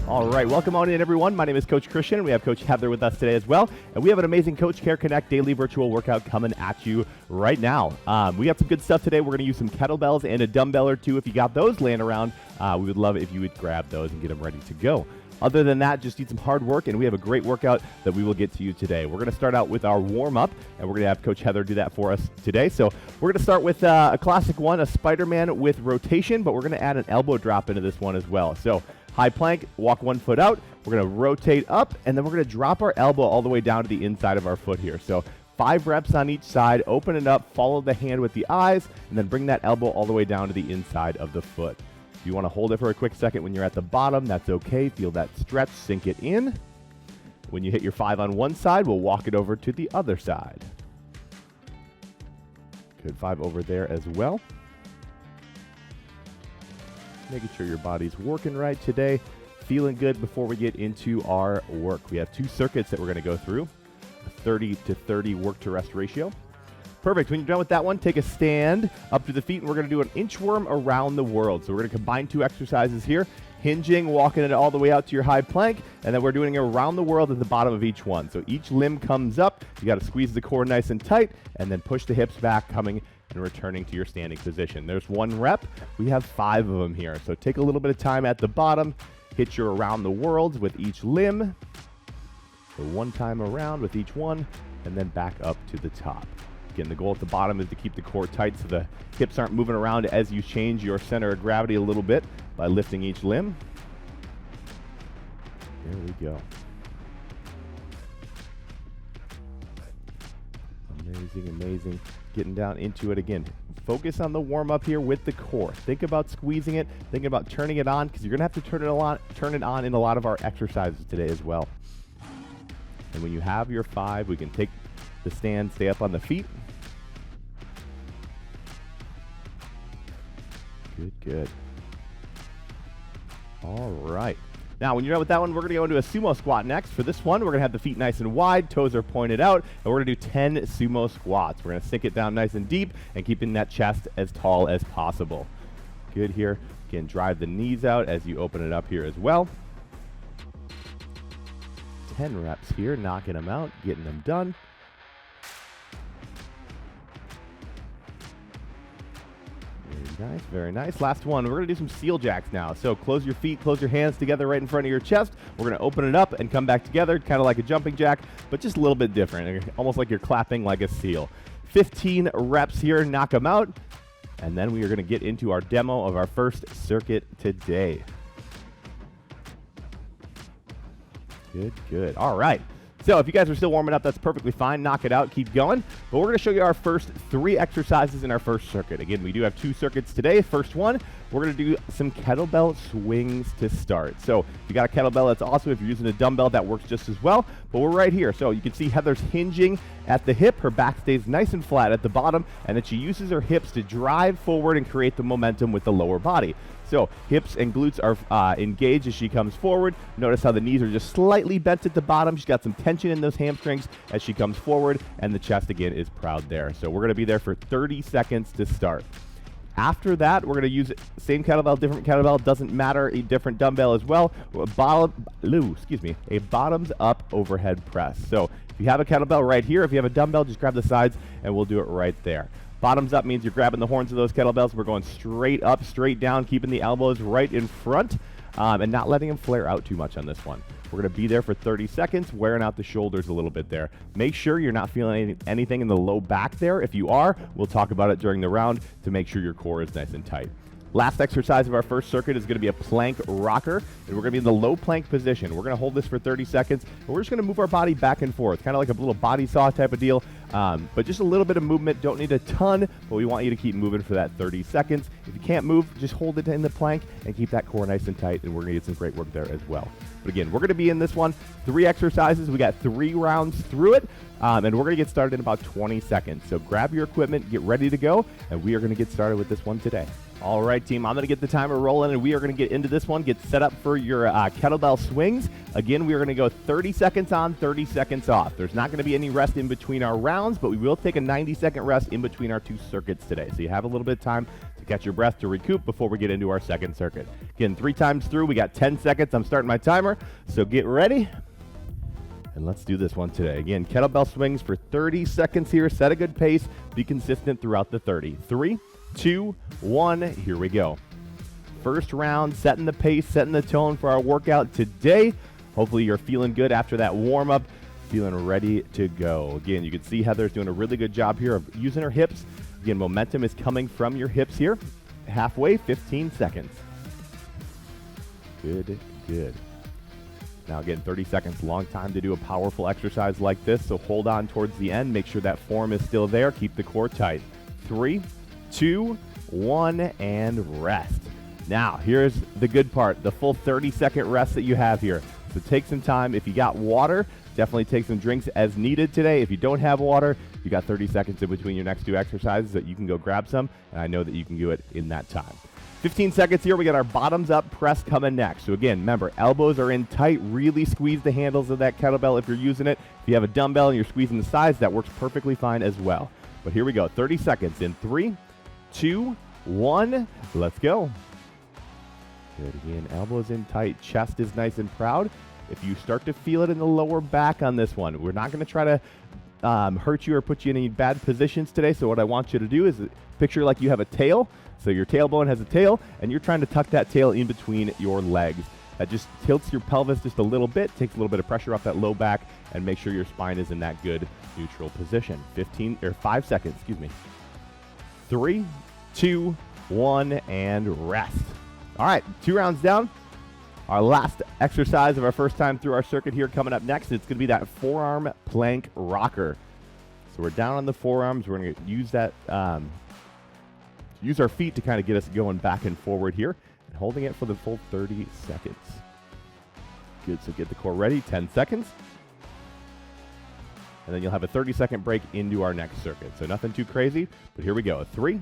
All right, welcome on in, everyone. My name is Coach Christian, and we have Coach Heather with us today as well. And we have an amazing Coach Care Connect daily virtual workout coming at you right now. We got some good stuff today. We're going to use some kettlebells and a dumbbell or two. If you got those laying around, we would love it if you would grab those and get them ready to go. Other than that, just need some hard work, and we have a great workout that we will get to you today. We're going to start out with our warm-up, and we're going to have Coach Heather do that for us today. So we're going to start with a classic one, a Spider-Man with rotation, but we're going to add an elbow drop into this one as well. So high plank, walk one foot out. We're going to rotate up, and then we're going to drop our elbow all the way down to the inside of our foot here. So 5 reps on each side, open it up, follow the hand with the eyes, and then bring that elbow all the way down to the inside of the foot. If you want to hold it for a quick second when you're at the bottom, that's okay. Feel that stretch, sink it in. When you hit your 5 on one side, we'll walk it over to the other side. Good, 5 over there as well. Making sure your body's working right today. Feeling good before we get into our work. We have 2 circuits that we're going to go through. A 30 to 30 work to rest ratio. Perfect. When you're done with that one, take a stand up to the feet, and we're going to do an inchworm around the world. So we're going to combine 2 exercises here, hinging, walking it all the way out to your high plank, and then we're doing it around the world at the bottom of each one. So each limb comes up. You got to squeeze the core nice and tight, and then push the hips back, coming and returning to your standing position. There's 1 rep. We have 5 of them here. So take a little bit of time at the bottom, hit your around the worlds with each limb. So 1 time around with each one, and then back up to the top. Again, the goal at the bottom is to keep the core tight so the hips aren't moving around as you change your center of gravity a little bit by lifting each limb. There we go. Amazing, amazing. Getting down into it again. Focus on the warm-up here with the core. Think about squeezing it. Think about turning it on, because you're going to have to turn it on in a lot of our exercises today as well. And when you have your 5, we can take the stand, stay up on the feet. Good, good. All right. Now, when you're done with that one, we're going to go into a sumo squat next. For this one, we're going to have the feet nice and wide, toes are pointed out, and we're going to do 10 sumo squats. We're going to sink it down nice and deep and keeping that chest as tall as possible. Good here. Again, drive the knees out as you open it up here as well. 10 reps here, knocking them out, getting them done. Very nice, very nice. Last one, we're going to do some seal jacks now. So close your feet, close your hands together right in front of your chest. We're going to open it up and come back together, kind of like a jumping jack, but just a little bit different, almost like you're clapping like a seal. 15 reps here, knock them out, and then we are going to get into our demo of our first circuit today. Good, good. All right. So if you guys are still warming up, that's perfectly fine. Knock it out. Keep going. But we're going to show you our first 3 exercises in our first circuit. Again, we do have 2 circuits today. First one, we're going to do some kettlebell swings to start. So if you got a kettlebell, that's awesome. If you're using a dumbbell, that works just as well. But we're right here. So you can see Heather's hinging at the hip. Her back stays nice and flat at the bottom, and then she uses her hips to drive forward and create the momentum with the lower body. So hips and glutes are engaged as she comes forward. Notice how the knees are just slightly bent at the bottom. She's got some tension in those hamstrings as she comes forward, and the chest again is proud there. So we're going to be there for 30 seconds to start. After that, we're going to use same kettlebell, different kettlebell, doesn't matter, a different dumbbell as well. A bottoms up overhead press. So if you have a kettlebell right here, if you have a dumbbell, just grab the sides and we'll do it right there. Bottoms up means you're grabbing the horns of those kettlebells. We're going straight up, straight down, keeping the elbows right in front and not letting them flare out too much on this one. We're going to be there for 30 seconds, wearing out the shoulders a little bit there. Make sure you're not feeling anything in the low back there. If you are, we'll talk about it during the round to make sure your core is nice and tight. Last exercise of our first circuit is going to be a plank rocker, and we're going to be in the low plank position. We're going to hold this for 30 seconds, and we're just going to move our body back and forth, kind of like a little body saw type of deal, but just a little bit of movement. Don't need a ton, but we want you to keep moving for that 30 seconds. If you can't move, just hold it in the plank and keep that core nice and tight, and we're going to get some great work there as well. But again, we're going to be in this one, 3 exercises. We got 3 rounds through it, and we're going to get started in about 20 seconds. So grab your equipment, get ready to go, and we are going to get started with this one today. All right, team, I'm going to get the timer rolling, and we are going to get into this one. Get set up for your kettlebell swings. Again, we are going to go 30 seconds on, 30 seconds off. There's not going to be any rest in between our rounds, but we will take a 90-second rest in between our 2 circuits today. So you have a little bit of time to catch your breath, to recoup before we get into our second circuit. Again, 3 times through, we got 10 seconds. I'm starting my timer, so get ready. And let's do this one today. Again, kettlebell swings for 30 seconds here. Set a good pace. Be consistent throughout the 30. 3, 2, 1, here we go. First round, setting the pace, setting the tone for our workout today. Hopefully you're feeling good after that warm-up, feeling ready to go. Again, you can see Heather's doing a really good job here of using her hips. Again, momentum is coming from your hips here. Halfway, 15 seconds. Good, good. Now again, 30 seconds, long time to do a powerful exercise like this, so hold on towards the end. Make sure that form is still there. Keep the core tight. 3, 2, 1, and rest. Now, here's the good part, the full 30-second rest that you have here. So take some time. If you got water, definitely take some drinks as needed today. If you don't have water, you got 30 seconds in between your next 2 exercises that you can go grab some, and I know that you can do it in that time. 15 seconds here. We got our bottoms up press coming next. So again, remember, elbows are in tight. Really squeeze the handles of that kettlebell if you're using it. If you have a dumbbell and you're squeezing the sides, that works perfectly fine as well. But here we go, 30 seconds in 3, 2, 1, let's go. Good, again, elbows in tight, chest is nice and proud. If you start to feel it in the lower back on this one, we're not going to try to hurt you or put you in any bad positions today. So what I want you to do is picture like you have a tail. So your tailbone has a tail, and you're trying to tuck that tail in between your legs. That just tilts your pelvis just a little bit, takes a little bit of pressure off that low back, and make sure your spine is in that good neutral position. 5 seconds, 3, 2, 1, and rest. All right, 2 rounds down. Our last exercise of our first time through our circuit here coming up next. It's going to be that forearm plank rocker. So we're down on the forearms. We're going to use that, use our feet to kind of get us going back and forward here, and holding it for the full 30 seconds. Good, so get the core ready, 10 seconds. And then you'll have a 30-second break into our next circuit. So nothing too crazy, but here we go. 3,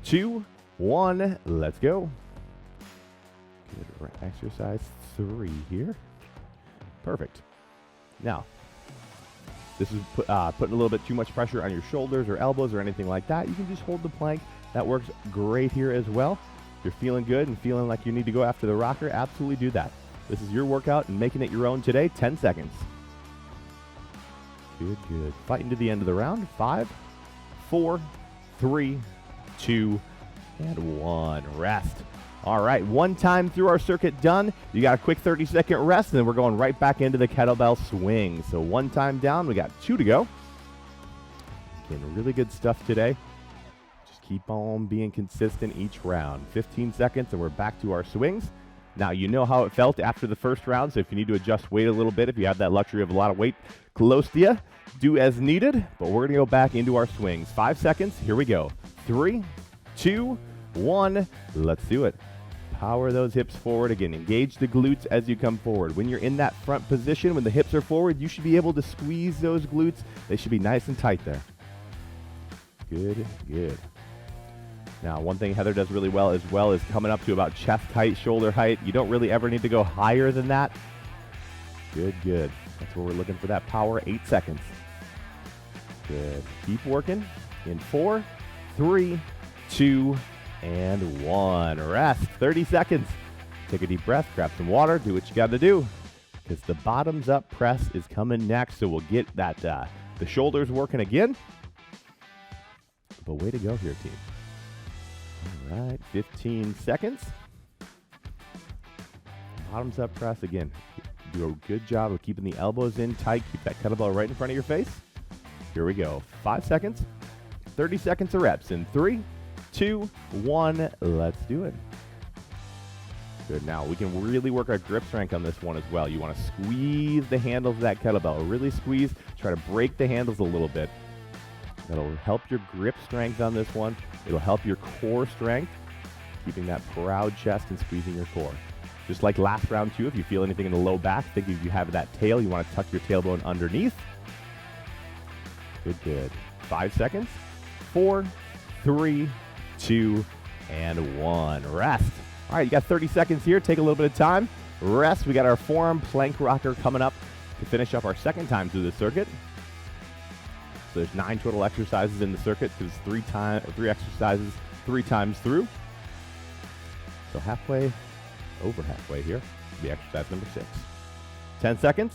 2, 1, let's go. Good, exercise 3 here. Perfect. Now, this is putting a little bit too much pressure on your shoulders or elbows or anything like that. You can just hold the plank. That works great here as well. If you're feeling good and feeling like you need to go after the rocker, absolutely do that. This is your workout and making it your own today. 10 seconds. Good, good. Fighting to the end of the round. 5, 4, 3, 2, and 1. Rest. All right, 1 time through our circuit done. You got a quick 30-second rest, and then we're going right back into the kettlebell swing. So 1 time down, we got 2 to go. Again, really good stuff today. Just keep on being consistent each round. 15 seconds, and we're back to our swings. Now, you know how it felt after the first round, so if you need to adjust weight a little bit, if you have that luxury of a lot of weight close to you, do as needed. But we're going to go back into our swings. 5 seconds, here we go. 3, 2, 1, let's do it. Power those hips forward. Again, engage the glutes as you come forward. When you're in that front position, when the hips are forward, you should be able to squeeze those glutes. They should be nice and tight there. Good, good. Now, one thing Heather does really well is coming up to about chest height, shoulder height. You don't really ever need to go higher than that. Good, good. That's where we're looking for that power. 8 seconds. Good. Keep working. In 4, 3, 2, and 1. Rest. 30 seconds. Take a deep breath, grab some water, do what you got to do, because the bottoms up press is coming next. So we'll get that the shoulders working again. But way to go here, team. All right, 15 seconds. Bottoms up press again. Do a good job of keeping the elbows in tight. Keep that kettlebell right in front of your face. Here we go. 5 seconds. 30 seconds of reps in 3, 2, 1. Let's do it. Good. Now we can really work our grip strength on this one as well. You want to squeeze the handles of that kettlebell. Really squeeze. Try to break the handles a little bit. That'll help your grip strength on this one. It'll help your core strength, keeping that proud chest and squeezing your core. Just like last round too, if you feel anything in the low back, think if you have that tail, you want to tuck your tailbone underneath. Good, good. 5 seconds. 4, 3, 2, and 1. Rest. All right, you got 30 seconds here. Take a little bit of time. Rest. We got our forearm plank rocker coming up to finish up our second time through the circuit. So there's 9 total exercises in the circuit. There's 3 exercises 3 times through. So halfway, over halfway here, the exercise number 6. 10 seconds.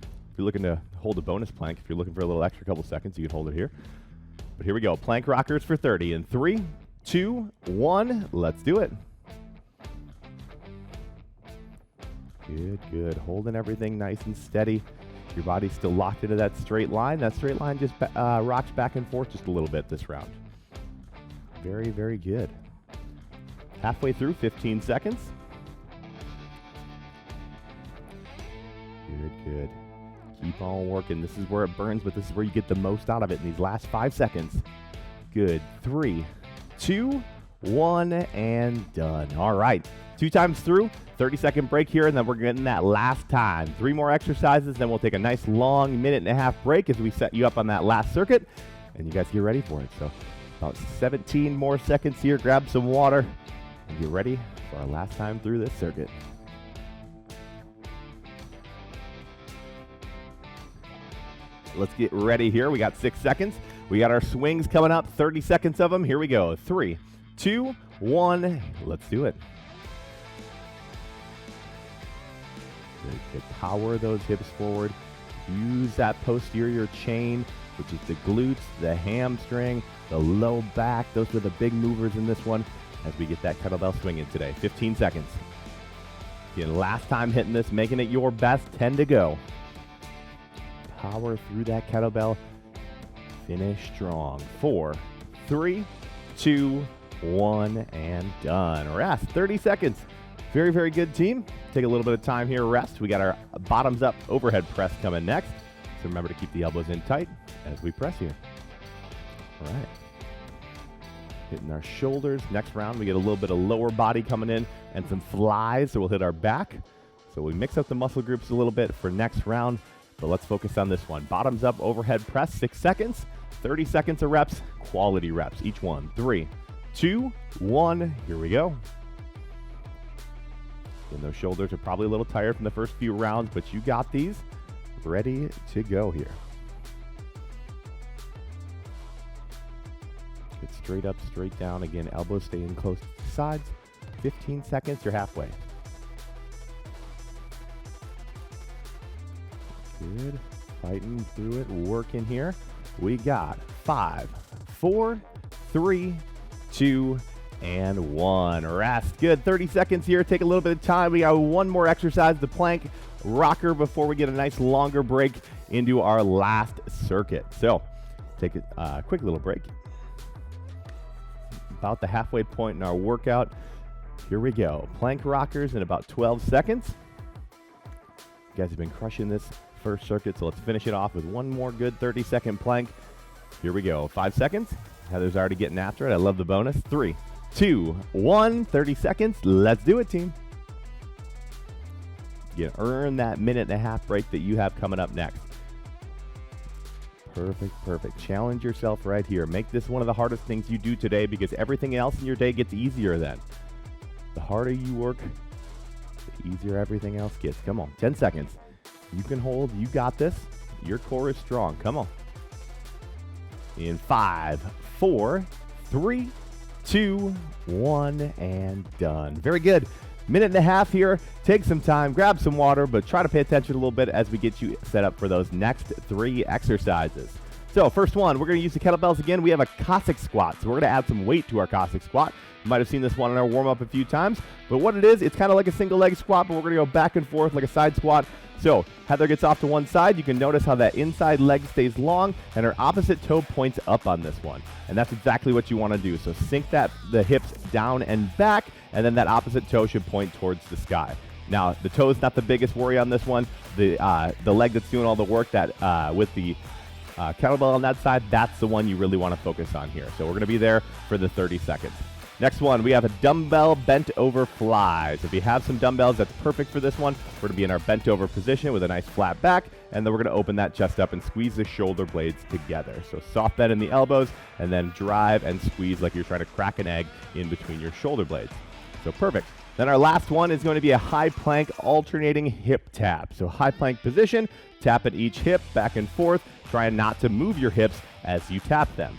If you're looking to hold a bonus plank, if you're looking for a little extra couple seconds, you can hold it here. But here we go. Plank rockers for 30 in 3, 2, 1. Let's do it. Good, good. Holding everything nice and steady. Your body's still locked into that straight line. That straight line just rocks back and forth just a little bit this round. Very, very good. Halfway through, 15 seconds. Good, good. Keep on working. This is where it burns, but this is where you get the most out of it in these last 5 seconds. Good. 3, 2, 1, and done. All right. 2 times through, 30-second break here, and then we're getting that last time. 3 more exercises, then we'll take a nice long 1.5-minute break as we set you up on that last circuit, and you guys get ready for it. So about 17 more seconds here. Grab some water and get ready for our last time through this circuit. Let's get ready here. We got 6 seconds. We got our swings coming up, 30 seconds of them. Here we go. 3, 2, 1. Let's do it. Good. Power those hips forward. Use that posterior chain, which is the glutes, the hamstring, the low back. Those are the big movers in this one as we get that kettlebell swinging today. 15 seconds. Again, last time hitting this, making it your best. 10 to go. Power through that kettlebell. Finish strong. 4, 3, 2, 1, and done. Rest. 30 seconds. Very, very good, team. Take a little bit of time here, rest. We got our bottoms up overhead press coming next. So remember to keep the elbows in tight as we press here. All right. Hitting our shoulders. Next round, we get a little bit of lower body coming in and some flies. So we'll hit our back. So we mix up the muscle groups a little bit for next round. But let's focus on this one. Bottoms up overhead press, 6 seconds. 30 seconds of reps, quality reps, each one. 3, 2, 1. Here we go. And those shoulders are probably a little tired from the first few rounds, but you got these ready to go here. Get straight up, straight down. Again, elbows staying close to the sides. 15 seconds, you're halfway. Good. Fighting through it, working here. We got 5, 4, 3, 2, and 1. Rest. Good. 30 seconds here. Take a little bit of time. We got 1 more exercise, the plank rocker, before we get a nice longer break into our last circuit. So take a quick little break. About the halfway point in our workout. Here we go. Plank rockers in about 12 seconds. You guys have been crushing this first circuit, so let's finish it off with 1 more good 30-second plank. Here we go. 5 seconds. Heather's already getting after it. I love the bonus. 3, 2, 1. 30 seconds. Let's do it, team. You earn that 1.5-minute break that you have coming up next. Perfect, perfect. Challenge yourself right here. Make this one of the hardest things you do today, because everything else in your day gets easier then. The harder you work, the easier everything else gets. Come on. 10 seconds. You can hold. You got this. Your core is strong. Come on. In 5, 4, 3, 2, 1, and done. Very good. 1.5 minutes here. Take some time, grab some water, but try to pay attention a little bit as we get you set up for those next 3 exercises. So first one, we're going to use the kettlebells again. We have a Cossack squat, so we're going to add some weight to our Cossack squat. You might have seen this one in our warm-up a few times, but what it is, it's kind of like a single leg squat, but we're going to go back and forth like a side squat. So Heather gets off to one side. You can notice how that inside leg stays long and her opposite toe points up on this one. And that's exactly what you want to do. So sink the hips down and back, and then that opposite toe should point towards the sky. Now, the toe is not the biggest worry on this one. The leg that's doing all the work, that with the kettlebell on that side, that's the one you really want to focus on here. So we're going to be there for the 30 seconds. Next one, we have a dumbbell bent over fly. So if you have some dumbbells, that's perfect for this one. We're gonna be in our bent over position with a nice flat back, and then we're gonna open that chest up and squeeze the shoulder blades together. So soft bend in the elbows, and then drive and squeeze like you're trying to crack an egg in between your shoulder blades. So perfect. Then our last one is going to be a high plank alternating hip tap. So high plank position, tap at each hip, back and forth, trying not to move your hips as you tap them.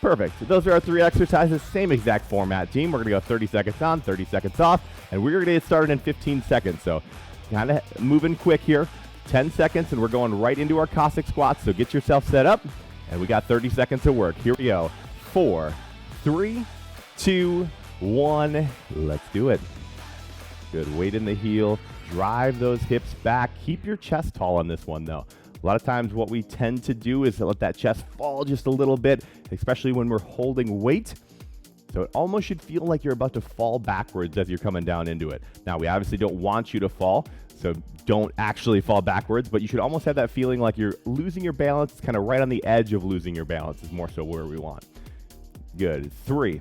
Perfect. So those are our 3 exercises, same exact format, team. We're going to go 30 seconds on, 30 seconds off, and we're going to get started in 15 seconds. So kind of moving quick here. 10 seconds, and we're going right into our Cossack squats. So get yourself set up, and we got 30 seconds to work. Here we go. 4, 3, 2, 1. Let's do it. Good. Weight in the heel. Drive those hips back. Keep your chest tall on this one, though. A lot of times what we tend to do is to let that chest fall just a little bit, especially when we're holding weight. So it almost should feel like you're about to fall backwards as you're coming down into it. Now, we obviously don't want you to fall, so don't actually fall backwards, but you should almost have that feeling like you're losing your balance. It's kind of right on the edge of losing your balance is more so where we want. Good. 3,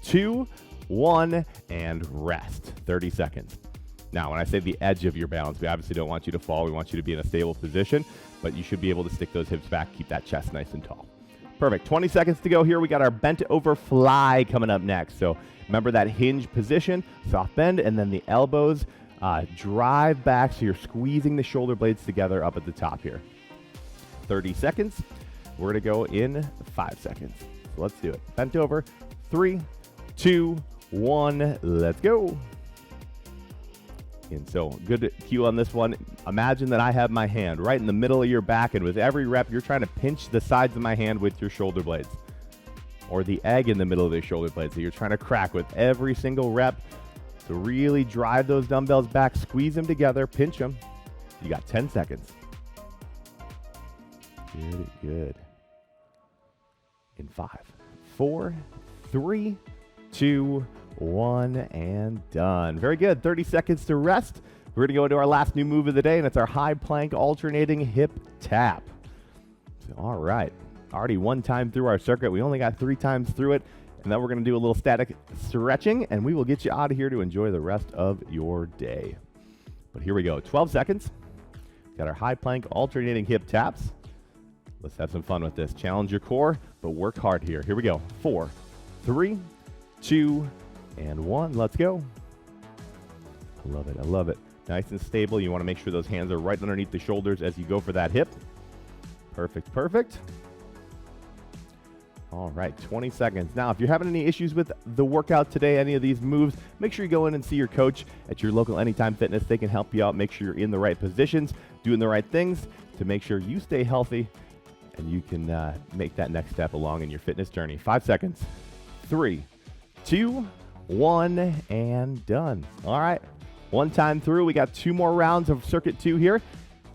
2, 1, and rest. 30 seconds. Now, when I say the edge of your balance, we obviously don't want you to fall. We want you to be in a stable position, but you should be able to stick those hips back, keep that chest nice and tall. Perfect. 20 seconds to go here. We got our bent over fly coming up next. So remember that hinge position, soft bend, and then the elbows drive back so you're squeezing the shoulder blades together up at the top here. 30 seconds. We're going to go in 5 seconds. So let's do it. Bent over. 3, 2, 1. Let's go. And so good cue on this one. Imagine that I have my hand right in the middle of your back, and with every rep, you're trying to pinch the sides of my hand with your shoulder blades, or the egg in the middle of the shoulder blades that you're trying to crack with every single rep. So really drive those dumbbells back, squeeze them together, pinch them. You got 10 seconds. Good, good. In 5, 4, 3, 2, 1, and done. Very good. 30 seconds to rest. We're going to go into our last new move of the day, and it's our high plank alternating hip tap. So, all right. Already 1 time through our circuit. We only got 3 times through it. And then we're going to do a little static stretching, and we will get you out of here to enjoy the rest of your day. But here we go. 12 seconds. Got our high plank alternating hip taps. Let's have some fun with this. Challenge your core, but work hard here. Here we go. 4, 3, 2, and 1. Let's go. I love it. I love it. Nice and stable. You want to make sure those hands are right underneath the shoulders as you go for that hip. Perfect. Perfect. All right. 20 seconds. Now, if you're having any issues with the workout today, any of these moves, make sure you go in and see your coach at your local Anytime Fitness. They can help you out. Make sure you're in the right positions, doing the right things to make sure you stay healthy and you can make that next step along in your fitness journey. 5 seconds. 3, 2, 1, and done. All right. 1 time through. We got 2 more rounds of circuit 2 here,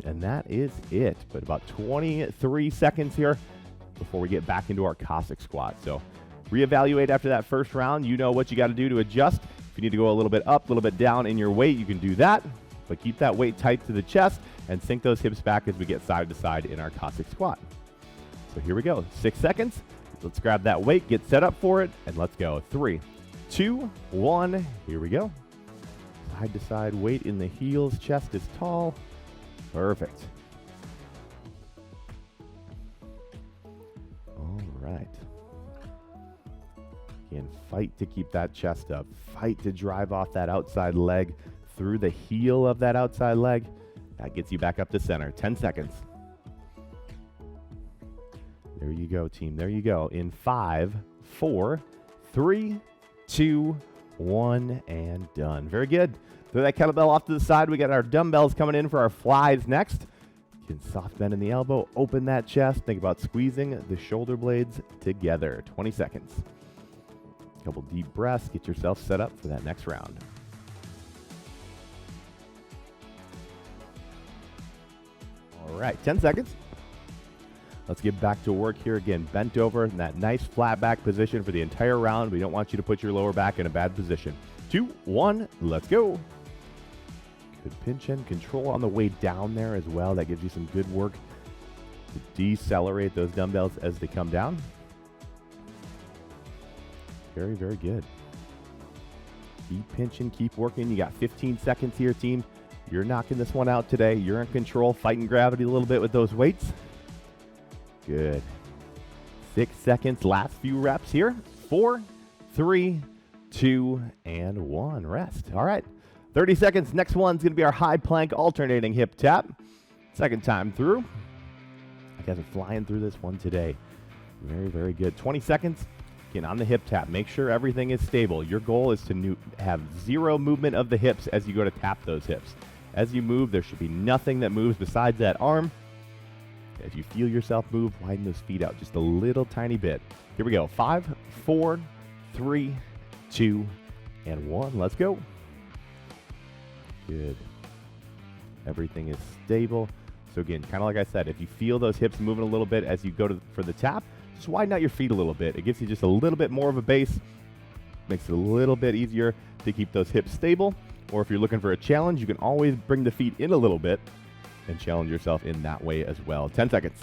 and that is it. But about 23 seconds here before we get back into our Cossack squat. So reevaluate after that first round. You know what you got to do to adjust. If you need to go a little bit up, a little bit down in your weight, you can do that. But keep that weight tight to the chest and sink those hips back as we get side to side in our Cossack squat. So here we go. 6 seconds. Let's grab that weight, get set up for it, and let's go. 3, 2, 1. Here we go. Side to side, weight in the heels, chest is tall. Perfect. All right. Again, fight to keep that chest up. Fight to drive off that outside leg through the heel of that outside leg. That gets you back up to center. 10 seconds. There you go, team. There you go. In 5, 4, 3, 2, 1, and done. Very good. Throw that kettlebell off to the side. We got our dumbbells coming in for our flies next. You can soft bend in the elbow, open that chest. Think about squeezing the shoulder blades together. 20 seconds. A couple deep breaths. Get yourself set up for that next round. All right, 10 seconds. Let's get back to work here again. Bent over in that nice flat back position for the entire round. We don't want you to put your lower back in a bad position. 2, 1, let's go. Good pinch and control on the way down there as well. That gives you some good work to decelerate those dumbbells as they come down. Very, very good. Keep pinching, keep working. You got 15 seconds here, team. You're knocking this one out today. You're in control, fighting gravity a little bit with those weights. Good. 6 seconds, last few reps here. 4, 3, 2, and 1. Rest. All right. 30 seconds. Next one's going to be our high plank alternating hip tap. Second time through. You guys are flying through this one today. Very, very good. 20 seconds. Again, on the hip tap, make sure everything is stable. Your goal is to have zero movement of the hips as you go to tap those hips. As you move, there should be nothing that moves besides that arm. If you feel yourself move, widen those feet out just a little tiny bit. Here we go. 5, 4, 3, 2, and 1. Let's go. Good. Everything is stable. So again, kind of like I said, if you feel those hips moving a little bit as you go for the tap, just widen out your feet a little bit. It gives you just a little bit more of a base. Makes it a little bit easier to keep those hips stable. Or if you're looking for a challenge, you can always bring the feet in a little bit and challenge yourself in that way as well. 10 seconds.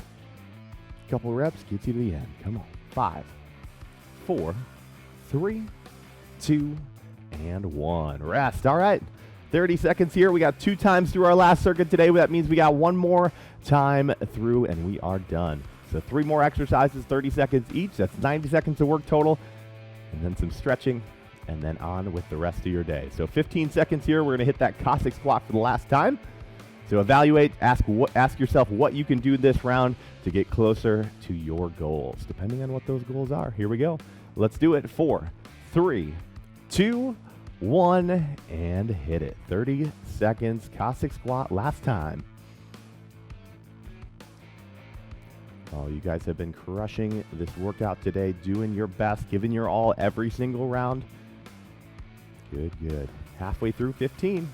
Couple reps gets you to the end. Come on. 5, 4, 3, 2, and 1. Rest. All right. 30 seconds here. We got 2 times through our last circuit today. That means we got 1 more time through and we are done. So 3 more exercises, 30 seconds each. That's 90 seconds of work total. And then some stretching and then on with the rest of your day. So 15 seconds here. We're going to hit that Cossack squat for the last time. So evaluate, ask yourself what you can do this round to get closer to your goals, depending on what those goals are. Here we go. Let's do it. 4, 3, 2, 1, and hit it. 30 seconds, Cossack squat, last time. Oh, you guys have been crushing this workout today, doing your best, giving your all every single round. Good, good. Halfway through 15.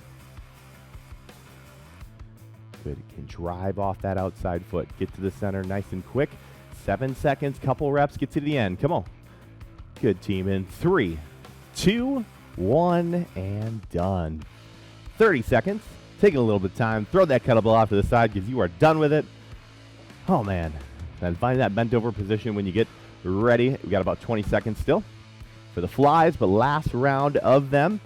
Good. You can drive off that outside foot. Get to the center nice and quick. 7 seconds, couple reps, get to the end. Come on. Good, team. In 3, 2, 1, and done. 30 seconds. Taking a little bit of time. Throw that kettlebell off to the side because you are done with it. Oh, man. And find that bent over position when you get ready. We got about 20 seconds still for the flies, but last round of them.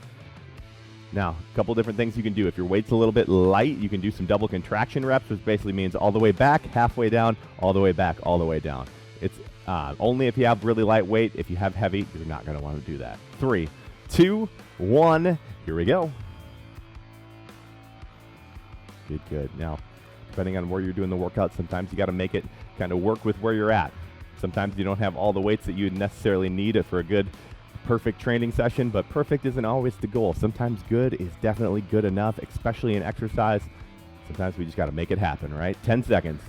Now, a couple different things you can do. If your weight's a little bit light, you can do some double contraction reps, which basically means all the way back, halfway down, all the way back, all the way down. It's only if you have really light weight. If you have heavy, you're not going to want to do that. 3, 2, 1. Here we go. Good, good. Now, depending on where you're doing the workout, sometimes you got to make it kind of work with where you're at. Sometimes you don't have all the weights that you necessarily need for a good, perfect training session, but perfect isn't always the goal. Sometimes good is definitely good enough, especially in exercise. Sometimes we just got to make it happen, right? 10 seconds.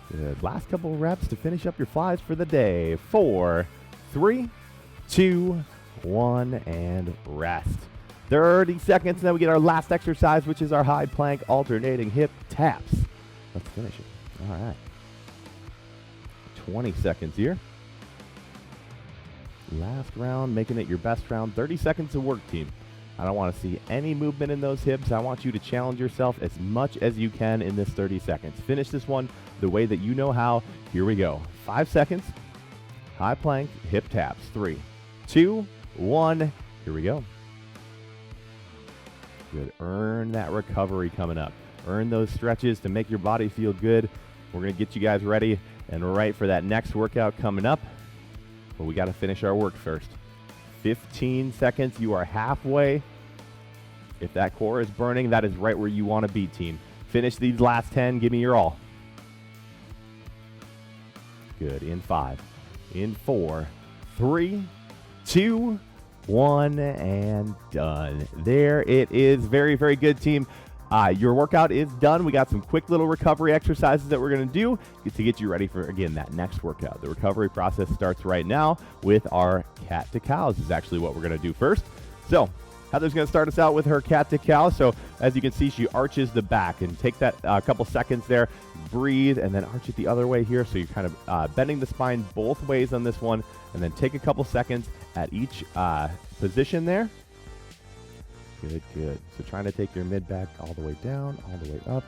Good. Last couple reps to finish up your flies for the day. 4, 3, 2, 1, and rest. 30 seconds, and then we get our last exercise, which is our high plank alternating hip taps. Let's finish it. All right. 20 seconds here. Last round, making it your best round. 30 seconds of work, team. I don't want to see any movement in those hips. I want you to challenge yourself as much as you can in this 30 seconds. Finish this one the way that you know how. Here we go. 5 seconds. High plank, hip taps. 3, 2, 1. Here we go. Good. Earn that recovery coming up. Earn those stretches to make your body feel good. We're going to get you guys ready and right for that next workout coming up. But we got to finish our work first. 15 seconds. You are halfway. If that core is burning, that is right where you want to be, team. Finish these last 10. Give me your all. Good. In 5, in 4, 3, 2, 1, and done. There it is. Very, very good, team. Your workout is done. We got some quick little recovery exercises that we're going to do to get you ready for, again, that next workout. The recovery process starts right now with our cat to cows is actually what we're going to do first. So Heather's going to start us out with her cat to cow. So as you can see, she arches the back, and take that couple seconds there, breathe, and then arch it the other way here. So you're kind of bending the spine both ways on this one, and then take a couple seconds at each position there. Good, good. So trying to take your mid back all the way down, all the way up,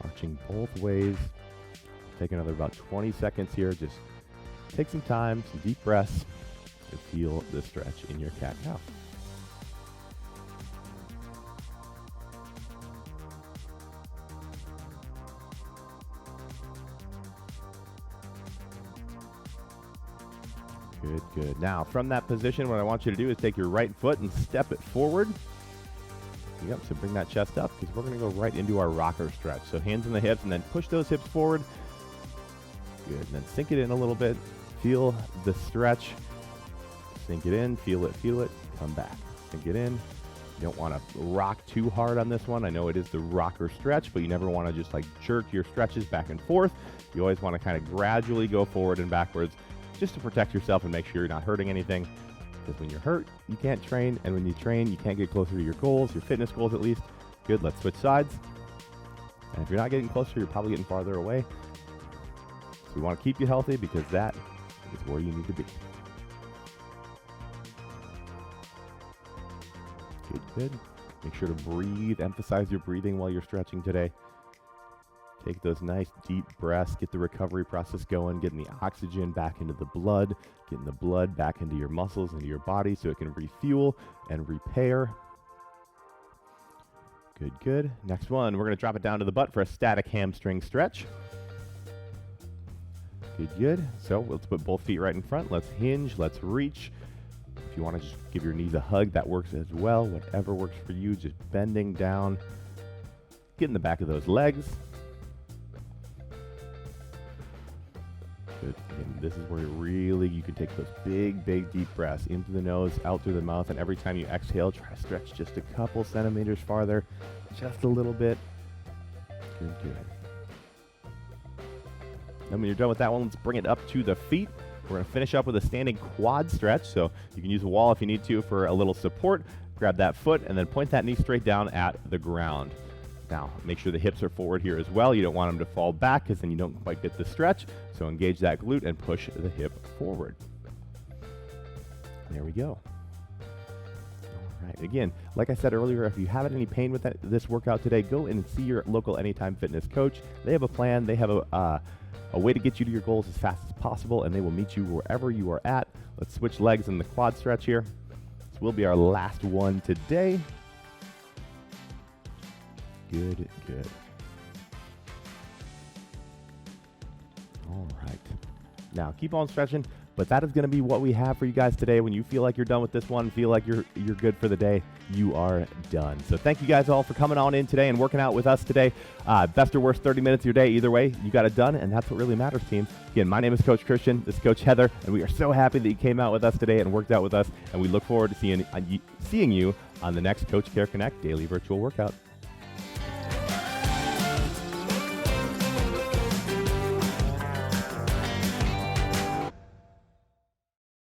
arching both ways. Take another about 20 seconds here. Just take some time, some deep breaths. and feel the stretch in your cat-cow. Good, good. Now, from that position, what I want you to do is take your right foot and step it forward. Yep, so bring that chest up because we're going to go right into our rocker stretch. So hands in the hips and then push those hips forward. Good, and then sink it in a little bit. Feel the stretch. Sink it in, feel it, come back. Sink it in. You don't want to rock too hard on this one. I know it is the rocker stretch, but you never want to just like jerk your stretches back and forth. You always want to kind of gradually go forward and backwards just to protect yourself and make sure you're not hurting anything. Because when you're hurt, you can't train, and when you train, you can't get closer to your goals, your fitness goals at least. Good, let's switch sides. And if you're not getting closer, you're probably getting farther away. So we want to keep you healthy because that is where you need to be. Good, good. Make sure to breathe. Emphasize your breathing while you're stretching today. Take those nice deep breaths, get the recovery process going, getting the oxygen back into the blood, getting the blood back into your muscles, into your body so it can refuel and repair. Good, good. Next one, we're going to drop it down to the butt for a static hamstring stretch. Good, good. So let's put both feet right in front. Let's hinge, let's reach. If you want to just give your knees a hug, that works as well. Whatever works for you, just bending down. Get in the back of those legs. Good. And this is where you can take those big, big, deep breaths into the nose, out through the mouth, and every time you exhale, try to stretch just a couple centimeters farther, just a little bit. Good, good. Then when you're done with that one, let's bring it up to the feet. We're going to finish up with a standing quad stretch, so you can use a wall if you need to for a little support. Grab that foot and then point that knee straight down at the ground. Now, make sure the hips are forward here as well. You don't want them to fall back because then you don't quite get the stretch. So engage that glute and push the hip forward. There we go. All right. Again, like I said earlier, if you have any pain with this workout today, go in and see your local Anytime Fitness coach. They have a plan. They have a way to get you to your goals as fast as possible, and they will meet you wherever you are at. Let's switch legs in the quad stretch here. This will be our last one today. Good, good. All right. Now, keep on stretching, but that is going to be what we have for you guys today. When you feel like you're done with this one, feel like you're good for the day, you are done. So thank you guys all for coming on in today and working out with us today. Best or worst 30 minutes of your day, either way, you got it done, and that's what really matters, team. Again, my name is Coach Christian. This is Coach Heather, and we are so happy that you came out with us today and worked out with us, and we look forward to seeing you on the next Coach Care Connect Daily Virtual Workout.